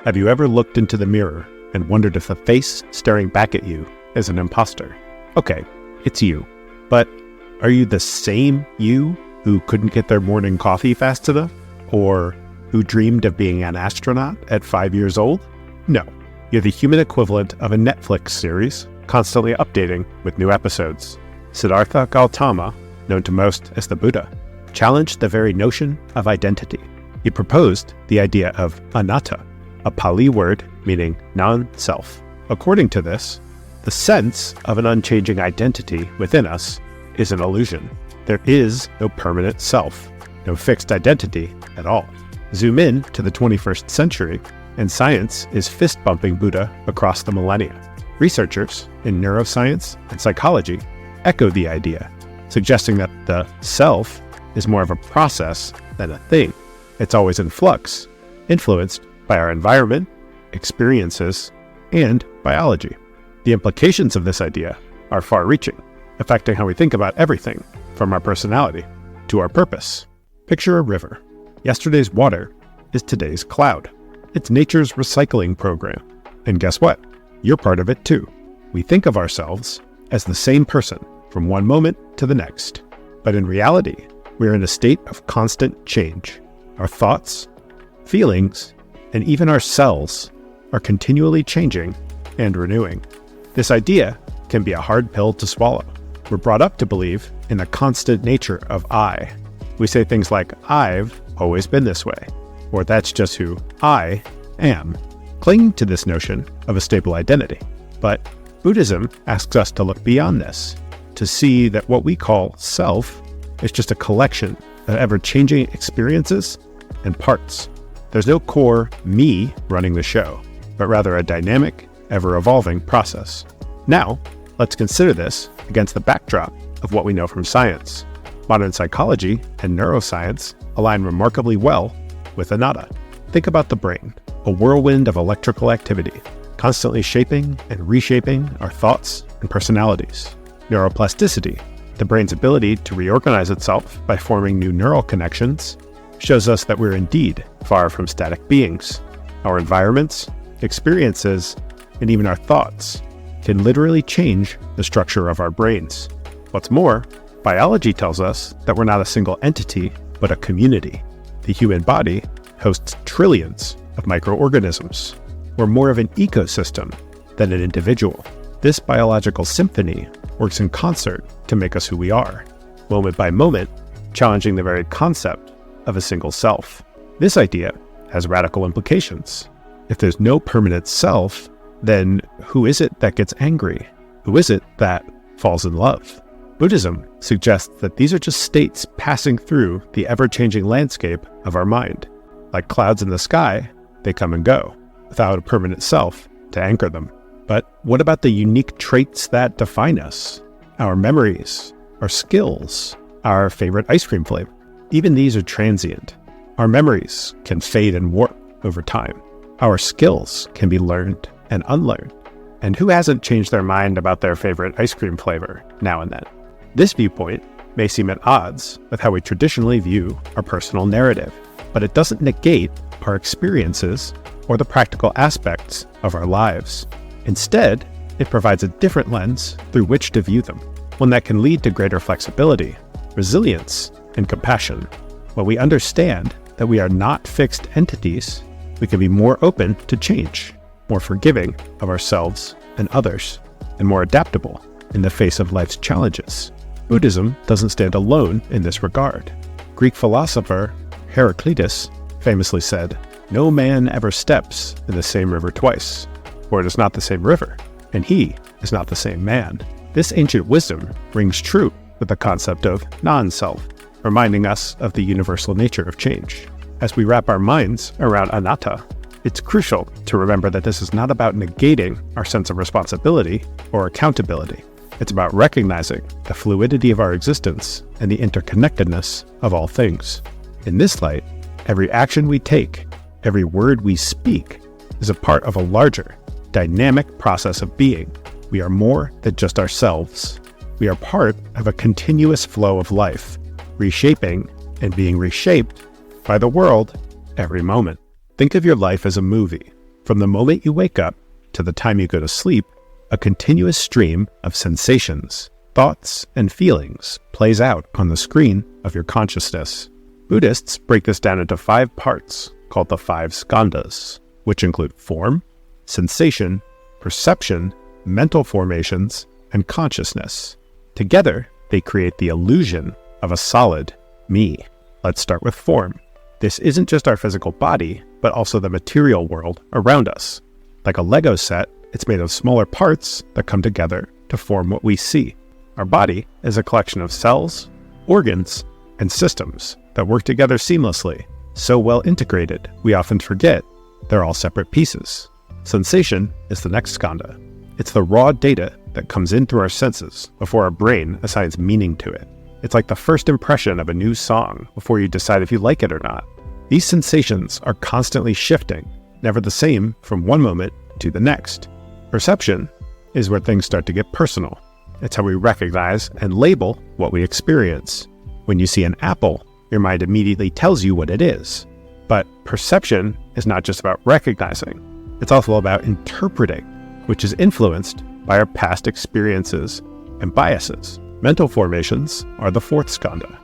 Have you ever looked into the mirror and wondered if the face staring back at you is an imposter? Okay, it's you. But are you the same you who couldn't get their morning coffee fast enough? Or who dreamed of being an astronaut at 5 years old? No, you're the human equivalent of a Netflix series, constantly updating with new episodes. Siddhartha Gautama, known to most as the Buddha, challenged the very notion of identity. He proposed the idea of Anatta, a Pali word meaning non-self. According to this, the sense of an unchanging identity within us is an illusion. There is no permanent self, no fixed identity at all. Zoom in to the 21st century, and science is fist-bumping Buddha across the millennia. Researchers in neuroscience and psychology echo the idea, suggesting that the self is more of a process than a thing. It's always in flux, influenced by our environment, experiences, and biology. The implications of this idea are far-reaching, affecting how we think about everything, from our personality to our purpose. Picture a river. Yesterday's water is today's cloud. It's nature's recycling program. And guess what? You're part of it too. We think of ourselves as the same person from one moment to the next. But in reality, we're in a state of constant change. Our thoughts, feelings, and even our cells are continually changing and renewing. This idea can be a hard pill to swallow. We're brought up to believe in the constant nature of I. We say things like, I've always been this way, or that's just who I am, clinging to this notion of a stable identity. But Buddhism asks us to look beyond this, to see that what we call self is just a collection of ever-changing experiences and parts. There's no core me running the show, but rather a dynamic, ever-evolving process. Now, let's consider this against the backdrop of what we know from science. Modern psychology and neuroscience align remarkably well with Anatta. Think about the brain, a whirlwind of electrical activity, constantly shaping and reshaping our thoughts and personalities. Neuroplasticity, the brain's ability to reorganize itself by forming new neural connections, shows us that we're indeed far from static beings. Our environments, experiences, and even our thoughts can literally change the structure of our brains. What's more, biology tells us that we're not a single entity, but a community. The human body hosts trillions of microorganisms. We're more of an ecosystem than an individual. This biological symphony works in concert to make us who we are, moment by moment, challenging the very concept of a single self. This idea has radical implications. If there's no permanent self, then who is it that gets angry? Who is it that falls in love? Buddhism suggests that these are just states passing through the ever-changing landscape of our mind. Like clouds in the sky, they come and go, without a permanent self to anchor them. But what about the unique traits that define us? Our memories, our skills, our favorite ice cream flavor. Even these are transient. Our memories can fade and warp over time. Our skills can be learned and unlearned. And who hasn't changed their mind about their favorite ice cream flavor now and then? This viewpoint may seem at odds with how we traditionally view our personal narrative, but it doesn't negate our experiences or the practical aspects of our lives. Instead, it provides a different lens through which to view them, one that can lead to greater flexibility, resilience, and compassion. When we understand that we are not fixed entities, we can be more open to change, more forgiving of ourselves and others, and more adaptable in the face of life's challenges. Buddhism doesn't stand alone in this regard. Greek philosopher Heraclitus famously said, "No man ever steps in the same river twice, for it is not the same river, and he is not the same man." This ancient wisdom rings true with the concept of non-self, reminding us of the universal nature of change. As we wrap our minds around Anatta, it's crucial to remember that this is not about negating our sense of responsibility or accountability. It's about recognizing the fluidity of our existence and the interconnectedness of all things. In this light, every action we take, every word we speak, is a part of a larger, dynamic process of being. We are more than just ourselves. We are part of a continuous flow of life, reshaping and being reshaped by the world every moment. Think of your life as a movie. From the moment you wake up to the time you go to sleep, a continuous stream of sensations, thoughts, and feelings plays out on the screen of your consciousness. Buddhists break this down into 5 parts called the 5 skandhas, which include form, sensation, perception, mental formations, and consciousness. Together, they create the illusion of a solid me. Let's start with form. This isn't just our physical body, but also the material world around us. Like a Lego set, it's made of smaller parts that come together to form what we see. Our body is a collection of cells, organs, and systems that work together seamlessly, so well integrated we often forget they're all separate pieces. Sensation is the next skandha. It's the raw data that comes in through our senses before our brain assigns meaning to it. It's like the first impression of a new song before you decide if you like it or not. These sensations are constantly shifting, never the same from one moment to the next. Perception is where things start to get personal. It's how we recognize and label what we experience. When you see an apple, your mind immediately tells you what it is. But perception is not just about recognizing. It's also about interpreting, which is influenced by our past experiences and biases. Mental formations are the 4th skandha.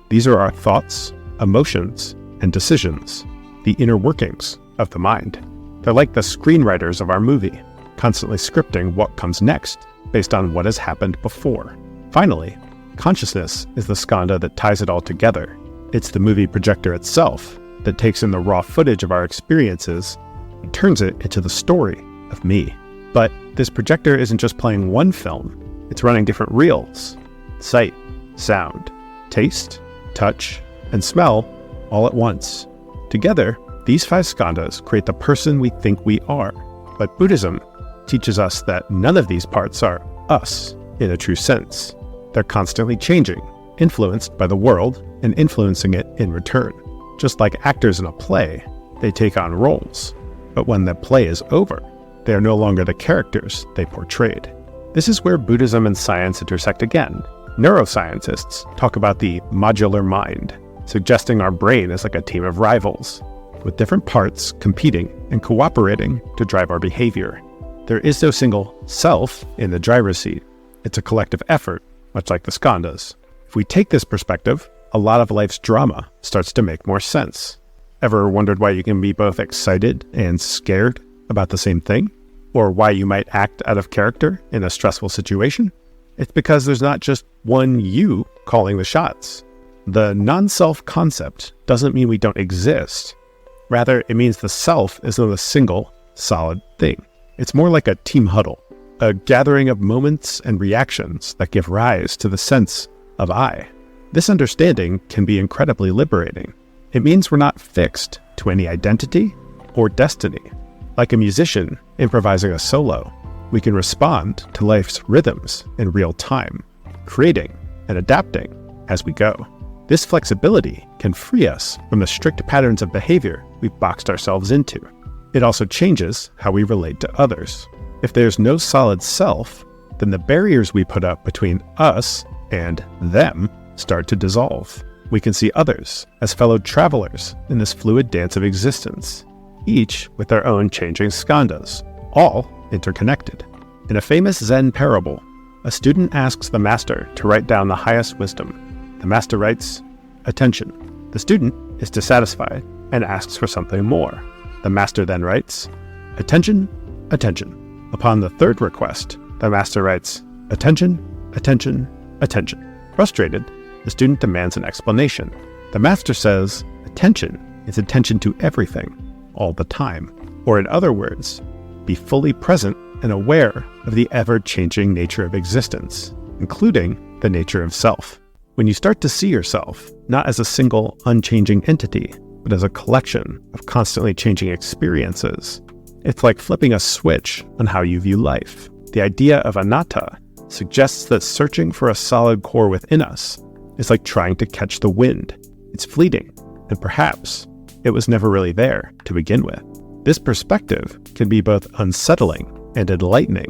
These are our thoughts, emotions, and decisions, the inner workings of the mind. They're like the screenwriters of our movie, constantly scripting what comes next based on what has happened before. Finally, consciousness is the skandha that ties it all together. It's the movie projector itself that takes in the raw footage of our experiences and turns it into the story of me. But this projector isn't just playing one film, it's running different reels. Sight, sound, taste, touch, and smell all at once. Together, these 5 skandhas create the person we think we are. But Buddhism teaches us that none of these parts are us in a true sense. They're constantly changing, influenced by the world and influencing it in return. Just like actors in a play, they take on roles. But when the play is over, they are no longer the characters they portrayed. This is where Buddhism and science intersect again. Neuroscientists talk about the modular mind, suggesting our brain is like a team of rivals, with different parts competing and cooperating to drive our behavior. There is no single self in the driver's seat. It's a collective effort, much like the skandhas. If we take this perspective, a lot of life's drama starts to make more sense. Ever wondered why you can be both excited and scared about the same thing? Or why you might act out of character in a stressful situation? It's because there's not just one you calling the shots. The non-self concept doesn't mean we don't exist. Rather, it means the self is not a single, solid thing. It's more like a team huddle, a gathering of moments and reactions that give rise to the sense of I. This understanding can be incredibly liberating. It means we're not fixed to any identity or destiny. Like a musician improvising a solo, we can respond to life's rhythms in real time, creating and adapting as we go. This flexibility can free us from the strict patterns of behavior we've boxed ourselves into. It also changes how we relate to others. If there's no solid self, then the barriers we put up between us and them start to dissolve. We can see others as fellow travelers in this fluid dance of existence, each with their own changing skandhas, all interconnected. In a famous Zen parable, a student asks the master to write down the highest wisdom. The master writes, "Attention." The student is dissatisfied and asks for something more. The master then writes, "Attention, attention." Upon the 3rd request, the master writes, "Attention, attention, attention." Frustrated, the student demands an explanation. The master says, attention is attention to everything, all the time. Or in other words, be fully present and aware of the ever-changing nature of existence, including the nature of self. When you start to see yourself not as a single, unchanging entity, but as a collection of constantly changing experiences, it's like flipping a switch on how you view life. The idea of anatta suggests that searching for a solid core within us is like trying to catch the wind. It's fleeting, and perhaps it was never really there to begin with. This perspective can be both unsettling and enlightening.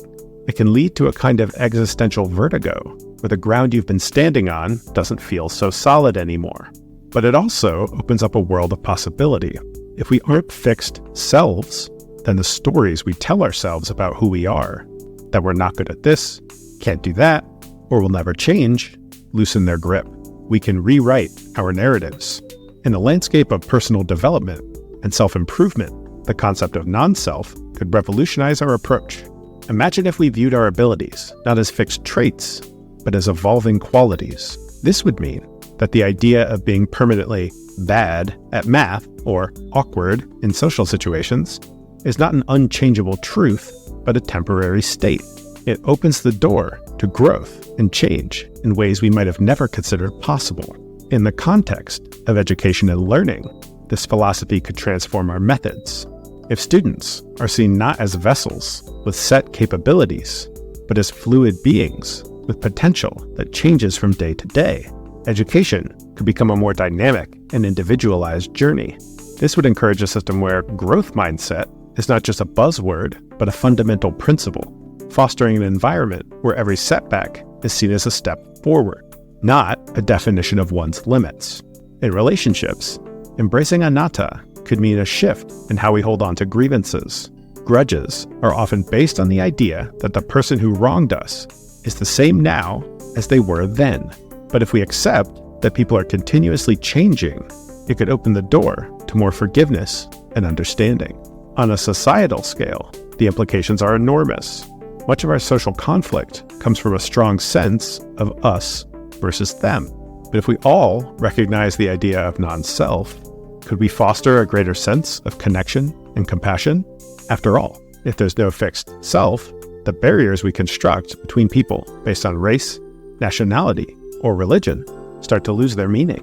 It can lead to a kind of existential vertigo, where the ground you've been standing on doesn't feel so solid anymore. But it also opens up a world of possibility. If we aren't fixed selves, then the stories we tell ourselves about who we are, that we're not good at this, can't do that, or will never change, loosen their grip. We can rewrite our narratives. In the landscape of personal development and self-improvement, the concept of non-self could revolutionize our approach. Imagine if we viewed our abilities not as fixed traits, but as evolving qualities. This would mean that the idea of being permanently bad at math or awkward in social situations is not an unchangeable truth, but a temporary state. It opens the door to growth and change in ways we might have never considered possible. In the context of education and learning, this philosophy could transform our methods. If students are seen not as vessels with set capabilities, but as fluid beings with potential that changes from day to day, education could become a more dynamic and individualized journey. This would encourage a system where growth mindset is not just a buzzword, but a fundamental principle, fostering an environment where every setback is seen as a step forward, not a definition of one's limits. In relationships, embracing anatta could mean a shift in how we hold on to grievances. Grudges are often based on the idea that the person who wronged us is the same now as they were then. But if we accept that people are continuously changing, it could open the door to more forgiveness and understanding. On a societal scale, the implications are enormous. Much of our social conflict comes from a strong sense of us versus them. But if we all recognize the idea of non-self, could we foster a greater sense of connection and compassion? After all, if there's no fixed self, the barriers we construct between people based on race, nationality, or religion start to lose their meaning.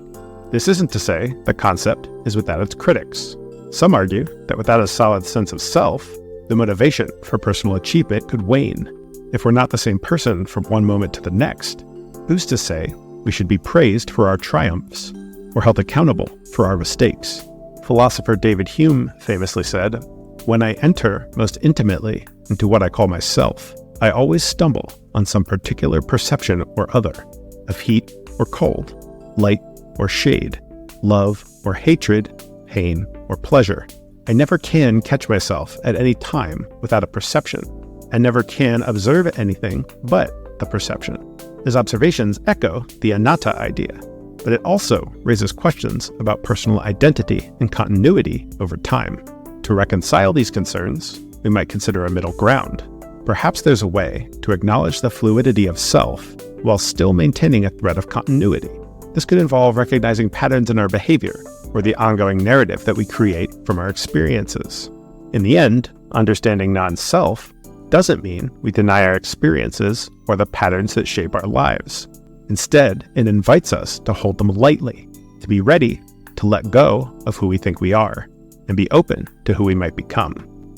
This isn't to say the concept is without its critics. Some argue that without a solid sense of self, the motivation for personal achievement could wane. If we're not the same person from one moment to the next, who's to say we should be praised for our triumphs or held accountable for our mistakes? Philosopher David Hume famously said, "When I enter most intimately into what I call myself, I always stumble on some particular perception or other of heat or cold, light or shade, love or hatred, pain or pleasure. I never can catch myself at any time without a perception, and never can observe anything but the perception." His observations echo the anatta idea, but it also raises questions about personal identity and continuity over time. To reconcile these concerns, we might consider a middle ground. Perhaps there's a way to acknowledge the fluidity of self while still maintaining a thread of continuity. This could involve recognizing patterns in our behavior or the ongoing narrative that we create from our experiences. In the end, understanding non-self doesn't mean we deny our experiences or the patterns that shape our lives. Instead, it invites us to hold them lightly, to be ready to let go of who we think we are, and be open to who we might become.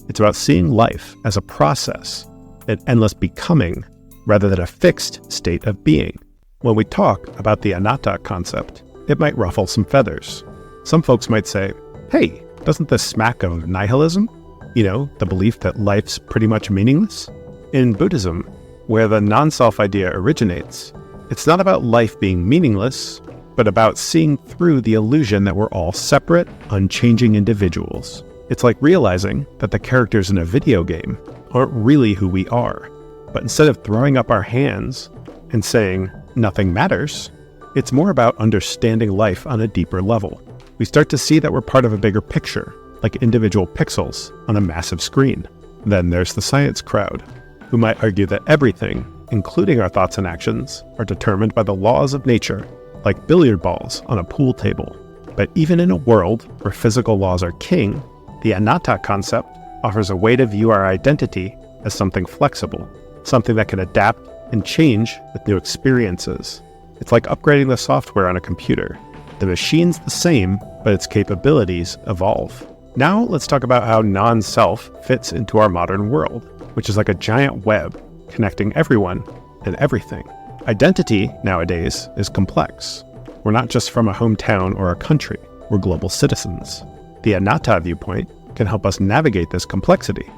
It's about seeing life as a process, an endless becoming, rather than a fixed state of being. When we talk about the anatta concept, it might ruffle some feathers. Some folks might say, "Hey, doesn't this smack of nihilism? You know, the belief that life's pretty much meaningless?" In Buddhism, where the non-self idea originates, it's not about life being meaningless, but about seeing through the illusion that we're all separate, unchanging individuals. It's like realizing that the characters in a video game aren't really who we are. But instead of throwing up our hands and saying, "Nothing matters," it's more about understanding life on a deeper level. We start to see that we're part of a bigger picture, like individual pixels on a massive screen. Then there's the science crowd, who might argue that everything, including our thoughts and actions, are determined by the laws of nature, like billiard balls on a pool table. But even in a world where physical laws are king, the anatta concept offers a way to view our identity as something flexible, something that can adapt and change with new experiences. It's like upgrading the software on a computer. The machine's the same, but its capabilities evolve. Now let's talk about how non-self fits into our modern world, which is like a giant web connecting everyone and everything. Identity nowadays is complex. We're not just from a hometown or a country, we're global citizens. The anatta viewpoint can help us navigate this complexity.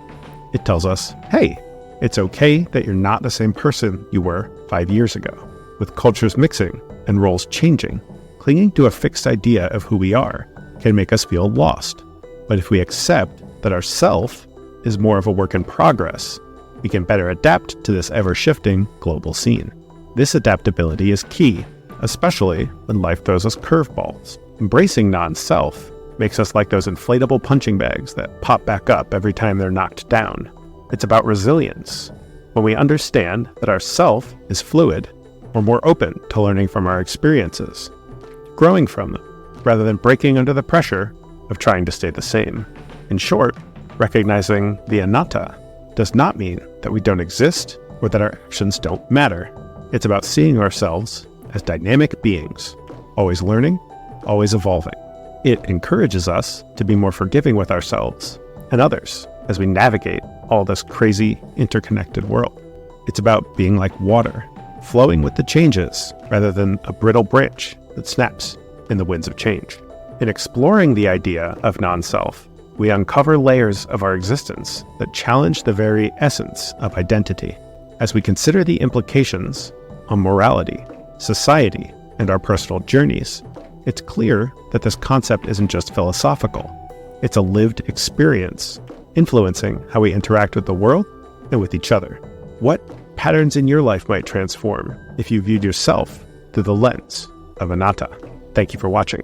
It tells us, hey, it's okay that you're not the same person you were 5 years ago. With cultures mixing and roles changing, clinging to a fixed idea of who we are can make us feel lost. But if we accept that our self is more of a work in progress, we can better adapt to this ever-shifting global scene. This adaptability is key, especially when life throws us curveballs. Embracing non-self makes us like those inflatable punching bags that pop back up every time they're knocked down. It's about resilience. When we understand that our self is fluid, we're more open to learning from our experiences, growing from them, rather than breaking under the pressure of trying to stay the same. In short, recognizing the Anatta does not mean that we don't exist or that our actions don't matter. It's about seeing ourselves as dynamic beings, always learning, always evolving. It encourages us to be more forgiving with ourselves and others as we navigate all this crazy, interconnected world. It's about being like water, flowing with the changes rather than a brittle branch that snaps in the winds of change. In exploring the idea of non-self, we uncover layers of our existence that challenge the very essence of identity. As we consider the implications on morality, society, and our personal journeys, it's clear that this concept isn't just philosophical. It's a lived experience, influencing how we interact with the world and with each other. What patterns in your life might transform if you viewed yourself through the lens of Anatta? Thank you for watching.